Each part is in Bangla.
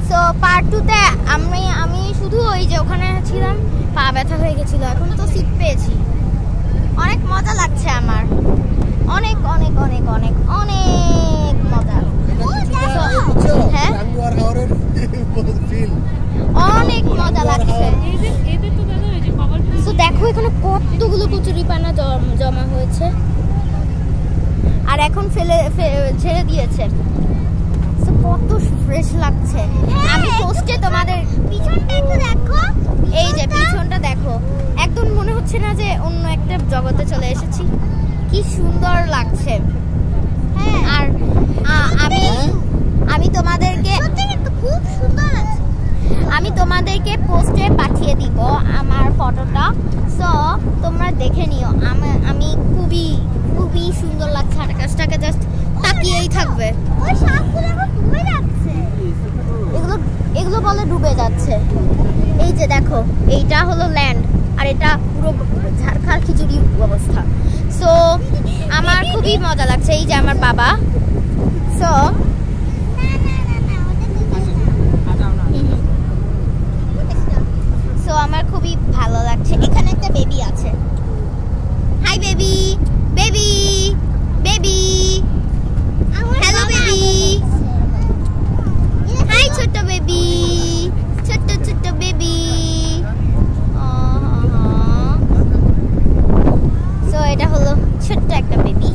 সো পার্ট 2 তে আমি শুধু ওই যে ওখানে ছিলাম, পা ব্যথা হয়ে গেছিল, এখন তো সিট পেয়েছি। অনেক মজা লাগছে আমার, অনেক অনেক অনেক অনেক অনেক মজা। হ্যাঁ অনেক মজা লাগছে। তো দেখো এখানে কতগুলো কচুরিপানা জমা হয়েছে, আর এখন ছেড়ে দিয়েছে। কত ফ্রেশ লাগছে। আমি পোস্টে তোমাদের পিছনটা একটু দেখো, এই যে পিছনটা দেখো, একদম মনে হচ্ছে না যে অন্য একটা জগতে চলে এসেছি। কি সুন্দর লাগছে। হ্যাঁ, আর আমি তোমাদেরকে খুব সুন্দর লাগছে। আমি তোমাদেরকে পোস্টে পাঠিয়ে দিব আমার ফটোটা, সো তোমরা দেখে নিও। আমি খুবই খুবই সুন্দর লাগছে। আকাশটাকে জাস্ট তাকিয়েই থাকবে। ওই সাপগুলো ডুবে যাচ্ছে, এগুলো বলে ডুবে যাচ্ছে। এই যে দেখো, এইটা হলো ল্যান্ড, আর এটা পুরো ঝাড়খাড় খিচুড়ি অবস্থা। সো আমার খুবই মজা লাগছে। এই যে আমার বাবা। সো আমার খুবই ভালো লাগছে। এখানে একটা বেবি আছে। Hi baby, baby baby, hello baby, hi ছোট বেবি, ছোট ছোট বেবি। সো এটা হলো ছোট্ট একটা বেবি।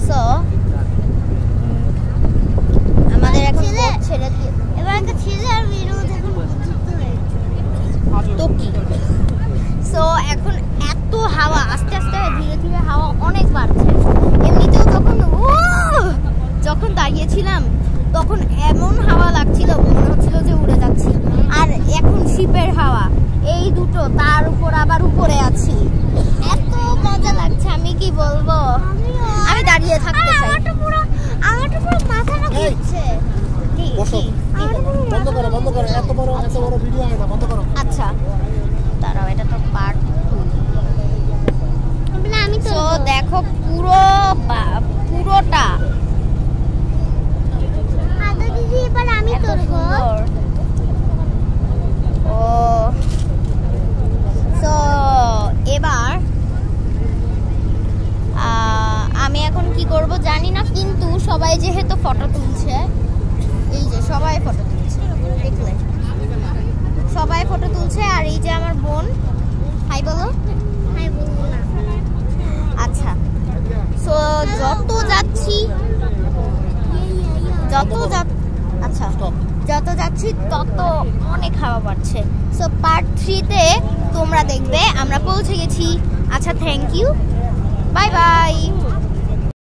সো আমাদের এখন ছেড়ে দিয়ে এবার একটা ছেলে আর মেয়ের মধ্যে এখন বন্ধুত্ব হয়েছে তো কি। সো এখন এত হাওয়া, আস্তে আস্তে ধীরে ধীরে হাওয়া অনেক বাড়ছে। এমনিতেও যখন দাঁড়িয়েছিলাম তখন এমন হাওয়া লাগছিল, মনে হচ্ছিল যে উড়ে যাচ্ছি। আর এখন শিপের হাওয়া, এই দুটো, তার উপর আবার উপরে আছি। এত মজা লাগছে, আমি কি বলবো। আমি দাঁড়িয়ে থাকতে চাই। আমার তো পুরো মাথাটা ঘুরছে। বন্ধ করো বন্ধ করো, এত বড় ভিডিও হয় না, বন্ধ করো। আচ্ছা দাঁড়াও, এটা তো পার্ট 2। আমি তো দেখো পুরোটা। আদা দিদি এবার আমি তুলব। ও সো এবার আমি এখন কি করব জানি না, কিন্তু সবাই যেহেতু ফটো তুলছে, এই যে সবাই ফটো তুলছে, দেখলে সবাই ফটো তুলছে। আর এই যে আমার বোন, হাই বলো। হাই বলবো না। আচ্ছা, সো যত যাচ্ছি তত অনেক হাওয়া বাড়ছে। সো পার্ট 3 তে তোমরা দেখবে আমরা পৌঁছে গেছি। আচ্ছা, থ্যাংক ইউ, বাই বাই।